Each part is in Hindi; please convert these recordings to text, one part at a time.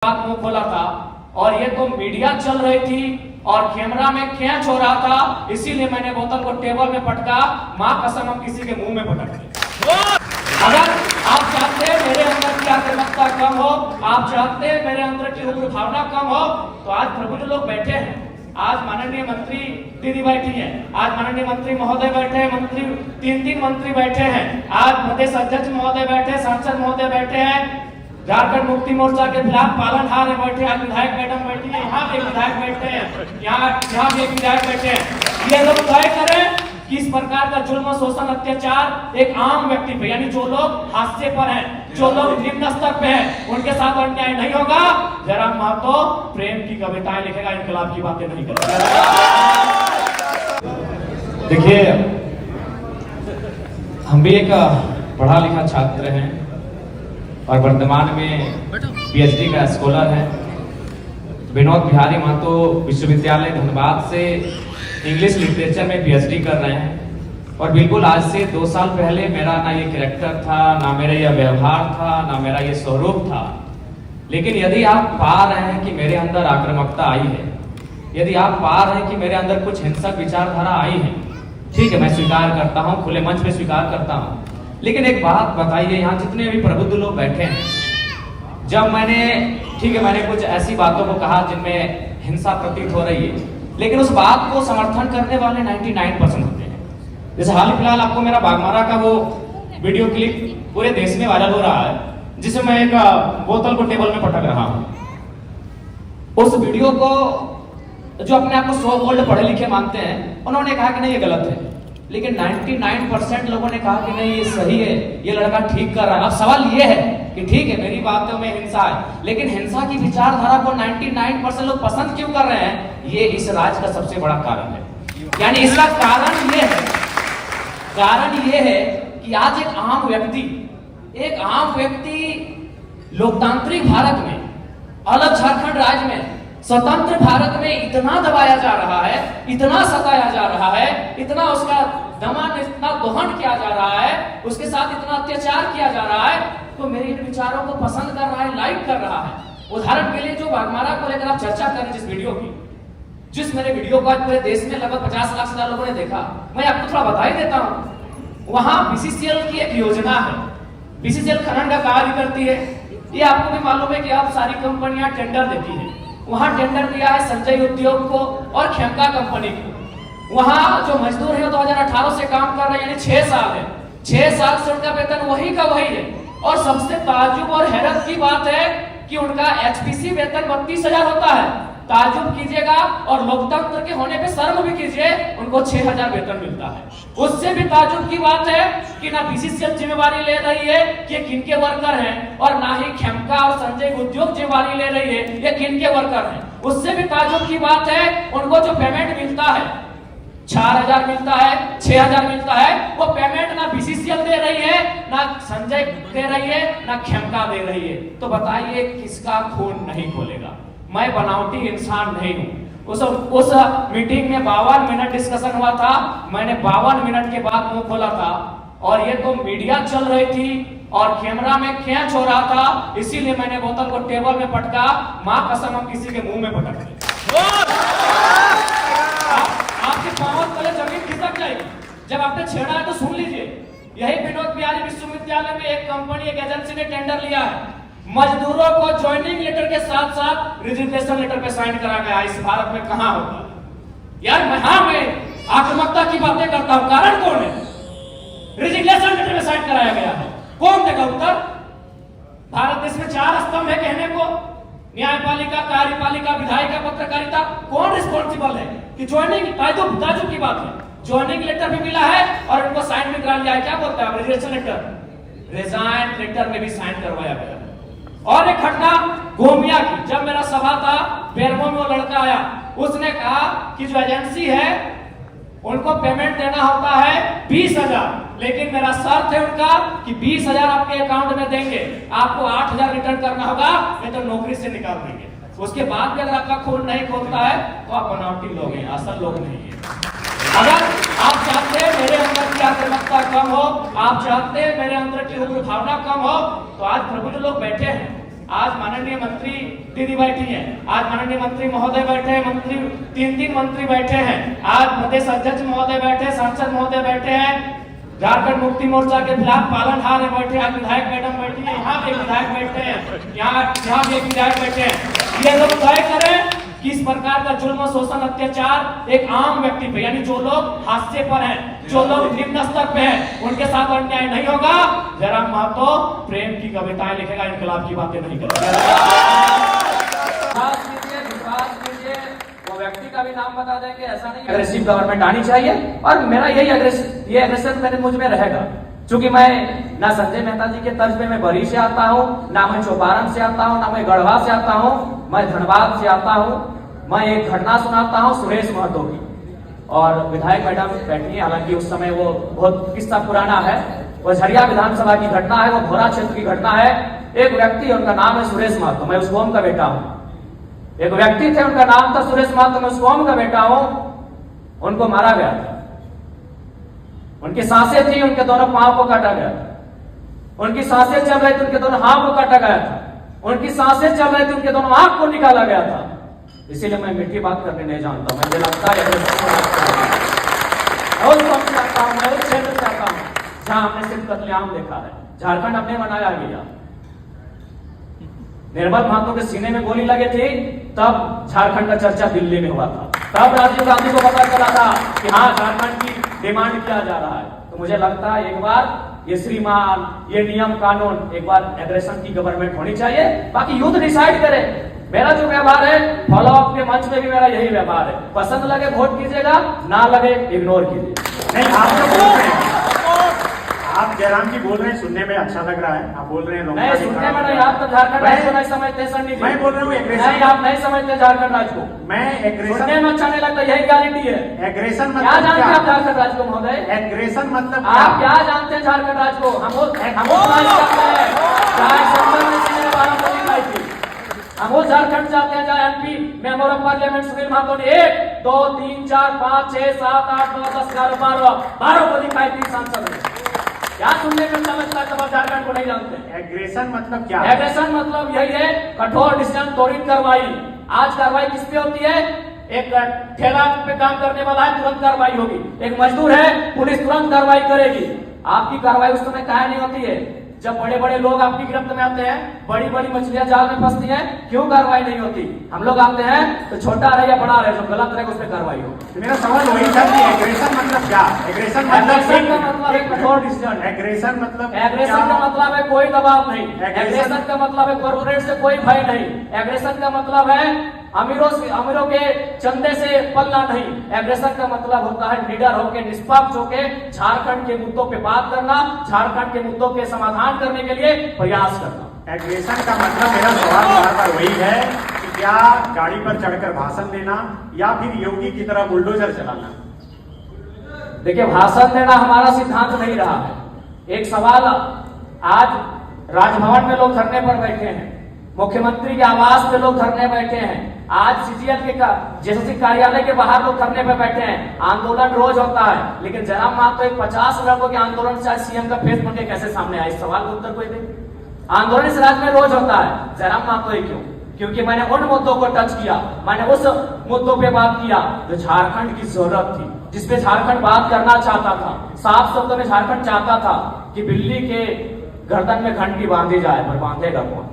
बात मुंह खोला था और ये तो मीडिया चल रही थी और कैमरा में कैच हो रहा था, इसीलिए मैंने बोतल को टेबल में पटका। मां कसम हम किसी के मुंह में पटक दी। अगर आप चाहते हैं मेरे अंदर की आक्रामकता कम हो, आप चाहते हैं मेरे अंदर की उग्र भावना कम हो, तो आज प्रबुद्ध लोग बैठे हैं। आज माननीय मंत्री दीदी बैठी है, आज माननीय मंत्री महोदय बैठे हैं, मंत्री तीन मंत्री बैठे हैं, आज प्रदेश अध्यक्ष महोदय बैठे, सांसद महोदय बैठे हैं, झारखंड मुक्ति मोर्चा के खिलाफ पालनहार बैठे, आज विधायक मैडम बैठी है, यहाँ भी विधायक बैठे हैं, यहाँ भी एक विधायक बैठे हैं। ये लोग तय करें कि इस प्रकार का जुल्म, शोषण, अत्याचार एक आम व्यक्ति पे, यानी जो लोग हाशिए पर हैं, जो लोग निम्न स्तर पे हैं, उनके साथ अन्याय नहीं होगा। जयराम महतो प्रेम की कविताएं लिखेगा, इनकलाब की बातें नहीं करेगा। देखिए, हम भी एक पढ़ा लिखा छात्र हैं और वर्तमान में पीएचडी का स्कॉलर है। विनोद बिहारी महतो विश्वविद्यालय धनबाद से इंग्लिश लिटरेचर में पीएचडी कर रहे हैं। और बिल्कुल आज से 2 साल पहले मेरा ना ये कैरेक्टर था, ना मेरा ये व्यवहार था, ना मेरा ये स्वरूप था। लेकिन यदि आप पा रहे हैं कि मेरे अंदर आक्रामकता आई है, यदि आप पा रहे हैं कि मेरे अंदर कुछ हिंसक विचारधारा आई है, ठीक है, मैं स्वीकार करता हूँ, खुले मंच पे स्वीकार करता हूँ। लेकिन एक बात बताइए, यहाँ जितने भी प्रबुद्ध लोग बैठे हैं, जब मैंने, ठीक है, मैंने कुछ ऐसी बातों को कहा जिनमें हिंसा प्रतीत हो रही है, लेकिन उस बात को समर्थन करने वाले 99% होते हैं। जैसे हाल फिलहाल आपको मेरा बागमारा का वो वीडियो क्लिप पूरे देश में वायरल हो रहा है, जिसमें मैं एक बोतल को टेबल में पटक रहा हूं। उस वीडियो को जो अपने आप को सो कॉल्ड पढ़े लिखे मानते हैं, उन्होंने कहा कि नहीं ये गलत है, लेकिन 99% लोगों ने कहा कि नहीं ये सही है, ये लड़का ठीक कर रहा है। अब सवाल ये है कि ठीक है, मेरी बातों में हिंसा है, लेकिन हिंसा की विचारधारा को 99% लोग पसंद क्यों कर रहे हैं? ये इस राज का सबसे बड़ा कारण है। यानी इसका कारण ये है कि आज एक आम व्यक्ति लोकतांत्रिक भारत में, अलग झारखंड राज्य में, स्वतंत्र भारत में इतना दबाया जा रहा है, इतना सताया जा रहा है, इतना उसका दमन, इतना दोहन किया जा रहा है, उसके साथ इतना अत्याचार किया जा रहा है, तो मेरे इन विचारों को पसंद कर रहा है, लाइक कर रहा है। उदाहरण के लिए जो बागमारा को लेकर आप चर्चा करें, जिस मेरे वीडियो को आज पूरे देश में लगभग 50 लाख से लोगों ने देखा, मैं आपको थोड़ा बता ही देता हूं। वहां बीसीसीएल की एक योजना है, बीसीसीएल खनन का कार्य करती है। ये आपको भी मालूम है कि अब सारी कंपनियां टेंडर देती है। वहां टेंडर दिया है संजय उद्योग को और खेमका कंपनी को। वहां जो मजदूर है 2018 से काम कर रहे हैं, यानी 6 साल है, 6 साल से उनका वेतन वही का वही है। और सबसे ताज्जुब और हैरत की बात है कि उनका एचपीसी वेतन 32,000 होता है। ताज्जुब कीजिएगा और लोकतंत्र के होने पे शर्म भी कीजिए, उनको 6,000 वेतन मिलता है। उससे भी ताज्जुब की बात है कि ना बीसीसीएल जिम्मेवारी ले रही है कि किनके वर्कर हैं, और ना ही खेमका और संजय उद्योग जिम्मेवारी ले रही है ये किनके वर्कर हैं। उससे भी ताज्जुब की बात है, उनको जो पेमेंट मिलता है 4,000 मिलता है, 6,000 मिलता है, वो पेमेंट ना बीसीसीएल दे रही है, ना संजय दे रही है, ना खेमका दे रही है। तो बताइए किसका खून नहीं खोलेगा? मैं बनावटी इंसान नहीं हूं। उस मीटिंग में 52 मिनट डिस्कशन हुआ था। मैंने 52 मिनट के बाद मुंह खोला था और ये तो मीडिया चल रही थी और कैमरा में कैच हो रहा था, इसीलिए मैंने बोतल को टेबल में पटका। मां कसम हम किसी के मुंह में पटक दी। आपके पांव तले जमीन खिसक जाएगी। जब आपने छेड़ा है तो सुन लीजिए। यही विनोद बिहारी विश्वविद्यालय में एक कंपनी, एक एजेंसी ने टेंडर लिया है। मजदूरों को ज्वाइनिंग लेटर के साथ साथ रिजिग्नेशन लेटर पे साइन करा गया। इस भारत में कहां होगा यार? मैं आक्रामकता की बातें करता हूं, कारण कौन है? रिजिग्नेशन लेटर में साइन कराया गया है, कौन देगा उत्तर? भारत देश में 4 स्तंभ है कहने को, न्यायपालिका, कार्यपालिका, विधायिका, पत्रकारिता। कौन रिस्पॉन्सिबल है कि ज्वाइनिंग? ताज्जुब की बात है, ज्वाइनिंग लेटर भी मिला है और उनको साइन भी करा लिया है। क्या बोलता है रिजिग्नेशन लेटर? रिजाइन लेटर में भी साइन करवाया गया। और एक घटना गोमिया की, जब मेरा सभा था बेरमो में, वो लड़का आया, उसने कहा कि जो एजेंसी है उनको पेमेंट देना होता है 20,000, लेकिन मेरा शर्त है उनका कि 20,000 आपके अकाउंट में देंगे, आपको 8,000 रिटर्न करना होगा, नहीं तो नौकरी से निकाल देंगे। उसके बाद भी अगर आपका खून नहीं खोलता है तो आप बनावटी लोग हैं, असल लोग नहीं है। अगर आप चाहते हैं मेरे अंदर की आक्रामकता कम हो, आप चाहते हैं मेरे अंदर की उग्र भावना कम हो, तो आज प्रबुद्ध लोग बैठे हैं। आज माननीय मंत्री दीदी बैठी है, आज माननीय मंत्री महोदय बैठे हैं, मंत्री तीन मंत्री बैठे हैं, आज प्रदेश अध्यक्ष महोदय बैठे, सांसद महोदय बैठे हैं, झारखंड मुक्ति मोर्चा के खिलाफ पालनहार बैठे, आज विधायक मैडम बैठी है, यहाँ भी विधायक बैठे हैं, यहाँ भी एक विधायक बैठे हैं। ये लोग तय करें कि इस प्रकार का जुल्म, शोषण, अत्याचार एक आम व्यक्ति पे, यानी जो लोग हाशिए पर हैं, जो लोग निम्न स्तर पे हैं, उनके साथ अन्याय नहीं होगा। जयराम महतो प्रेम की कविताएं लिखेगा, इनकलाब की बातें नहीं करेगा। वो व्यक्ति का भी नाम बता देंगे, ऐसा नहीं अग्रेसिव गवर्नमेंट आनी चाहिए। और मेरा यही एग्रेशन मेरे मुझ में रहेगा, क्योंकि मैं ना संजय मेहता जी के तर्ज पे मैं बरी से आता हूँ, ना मैं चौपारण से आता हूँ, ना मैं गढ़वा से आता हूँ, मैं धनबाद से आता हूँ। मैं एक घटना सुनाता हूँ सुरेश महतो की, और विधायक मैडम बैठी है, हालांकि उस समय वो बहुत किस्सा पुराना है, वो झरिया विधानसभा की घटना है, वो भोरा क्षेत्र की घटना है। एक व्यक्ति, उनका नाम है सुरेश महतो, मैं उस कौम का बेटा हूँ। एक व्यक्ति थे, उनका नाम था सुरेश महतो, मैं उस कौम का बेटा हूँ। उनको मारा गया था, उनकी सांसें थी, उनके दोनों पांव को काटा गया था, उनकी सांसें चल रही थी, उनके दोनों हाथ को काटा गया था, उनकी सांसें चल रही थी, उनके दोनों आंख को निकाला गया था। इसीलिए मैं मीठी बात करने नहीं जानता, मुझे लगता है मैं उस क्षेत्र से आता हूं जहां हमने सिर्फ कत्लेआम देखा है। झारखंड अपने बनाया गया, निर्मल महतो के सीने में गोली लगे थी, तब झारखंड का चर्चा दिल्ली में हुआ था, तब राजीव गांधी को पता चला था कि हाँ झारखंड की डिमांड किया जा रहा है। तो मुझे लगता है एक बार ये श्रीमान, ये नियम कानून, एक बार एग्रेशन की गवर्नमेंट होनी चाहिए, बाकी युद्ध डिसाइड करे। मेरा जो व्यवहार है फॉलो अप के मंच में भी मेरा यही व्यवहार है, पसंद लगे वोट कीजिएगा, ना लगे इग्नोर कीजिए। नहीं, आप जो बोल रहे हैं, आप जयराम जी बोल रहे हैं, सुनने में अच्छा लग रहा है। आप बोल रहे हैं नहीं, सुनने में नहीं, आप तो झारखंड राज्य को नहीं समझते सर। मैं बोल रहा हूँ एग्रेशन, नहीं, आप नहीं समझते झारखंड राज्य को। मैं एग्रेशन सुनने में अच्छा नहीं लगता, यही रियलिटी है। एग्रेशन क्या मतलब जानते हैं आप झारखंड राज्य को महोदय? एग्रेशन मतलब आप क्या जानते हैं झारखंड राज्य को? हम वो झारखंड जाते हैं जहाँ MP member of parliament Sunil Mahato ने 1, 2, 3, 4, 5, 6, 7, 8, 9, 10, 11, 12 को दिखाई थी सांसद ने। क्या सुनने में समझता है, तब झारखंड को नहीं जानते। एग्रेशन मतलब क्या है? एग्रेशन मतलब यही है कठोर डिसीजन, त्वरित कार्रवाई। आज कार्रवाई किस पे होती है? एक ठेला पे काम करने वाला है, तुरंत कार्रवाई होगी। एक मजदूर है, पुलिस तुरंत कार्रवाई करेगी। आपकी कार्रवाई उस समय काहे नहीं होती है? जब बड़े बड़े लोग आपकी गिरफ्त में आते हैं, बड़ी बड़ी मछलियां जाल में फंसती हैं, क्यों कार्रवाई नहीं होती? हम लोग आते हैं तो छोटा रहे या बड़ा रहे, जो गलत रहे उस पर कार्रवाई हो। मेरा सवाल वही था कि एग्रेशन मतलब क्या? एग्रेशन मतलब एक कठोर डिसीजन। एग्रेशन मतलब एग्रेशन का मतलब है कोई दबाव नहीं। एग्रेशन का मतलब है कॉर्पोरेट से कोई भय नहीं। एग्रेशन का मतलब है अमीरों के चंदे से पलना नहीं। एग्रेशन का मतलब होता है लीडर होके, निष्पक्ष होके झारखंड के मुद्दों पे बात करना, झारखंड के मुद्दों के समाधान करने के लिए प्रयास करना। एग्रेशन का मतलब, मेरा सवाल बार बार वही है कि क्या गाड़ी पर चढ़कर भाषण देना या फिर योगी की तरह बुलडोजर चलाना? देखिए, भाषण देना हमारा सिद्धांत नहीं रहा है। एक सवाल, आज राजभवन में लोग धरने पर बैठे हैं, मुख्यमंत्री के आवास पे लोग धरने बैठे हैं, आज सीजीएल के जेएसएससी कार्यालय के बाहर लोग धरने पे बैठे हैं। आंदोलन रोज होता है, लेकिन जयराम महतो एक 50 लड़कों के आंदोलन से सीएम का फेस बन के कैसे सामने आया? इस सवाल का उत्तर कोई दे। आंदोलन इस राज्य में रोज होता है, जयराम महतो ही क्यों? क्योंकि मैंने उन मुद्दों को टच किया, मैंने उस मुद्दों पे बात किया जो झारखंड की जरूरत थी, जिसपे झारखंड बात करना चाहता था। साफ शब्दों में झारखंड चाहता था कि बिल्ली के गर्दन में घंटी बांधी जाए, पर बांधेगा कौन?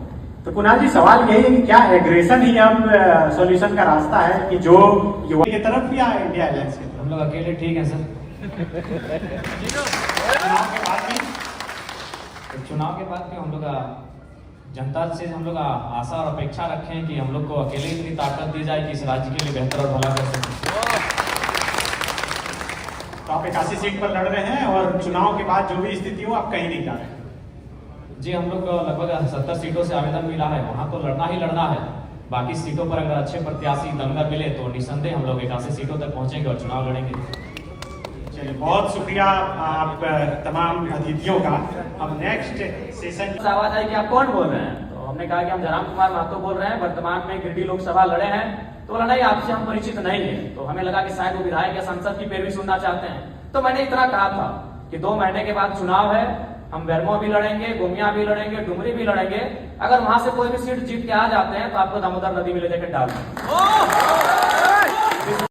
तो कुणाल जी, सवाल यही है कि क्या एग्रेशन ही अब सॉल्यूशन का रास्ता है कि जो युवा की तरफ या इंडिया अलायंस की तरफ? हम लोग अकेले ठीक है सर। चुनाव के बाद भी हम लोग जनता से हम लोग आशा और अपेक्षा रखें कि हम लोग को अकेले इतनी ताकत दी जाए कि इस राज्य के लिए बेहतर और भला कर सकें। तो आप 81 सीट पर लड़ रहे हैं और चुनाव के बाद जो भी स्थिति हो आप कहीं नहीं जा रहे? जी, हम लोग को लगभग 70 सीटों से आवेदन मिला है, वहां तो लड़ना ही लड़ना है। बाकी सीटों पर अगर अच्छे प्रत्याशी दमगर मिले तो निसंदेह हम लोग 81 सीटों तक पहुंचेंगे और चुनाव लड़ेंगे। चलिए, बहुत शुक्रिया आप तमाम अतिथियों का। अब नेक्स्ट सेशन आवाज आई कि आप कौन बोल रहे हैं? तो हमने कहा कि हम जयराम कुमार महतो बोल रहे हैं, वर्तमान में गिरिडीह लोकसभा लड़े हैं। तो बोला नहीं, आपसे हम परिचित नहीं है। तो हमें लगा कि शायद वो विधायक या सांसद की पैरवी सुनना चाहते हैं। तो मैंने इतना कहा था कि 2 महीने के बाद चुनाव है, हम बेरमो भी लड़ेंगे, गोमिया भी लड़ेंगे, डुमरी भी लड़ेंगे। अगर वहां से कोई भी सीट जीत के आ जाते हैं तो आपको दामोदर नदी में ले जाकर डाल देंगे।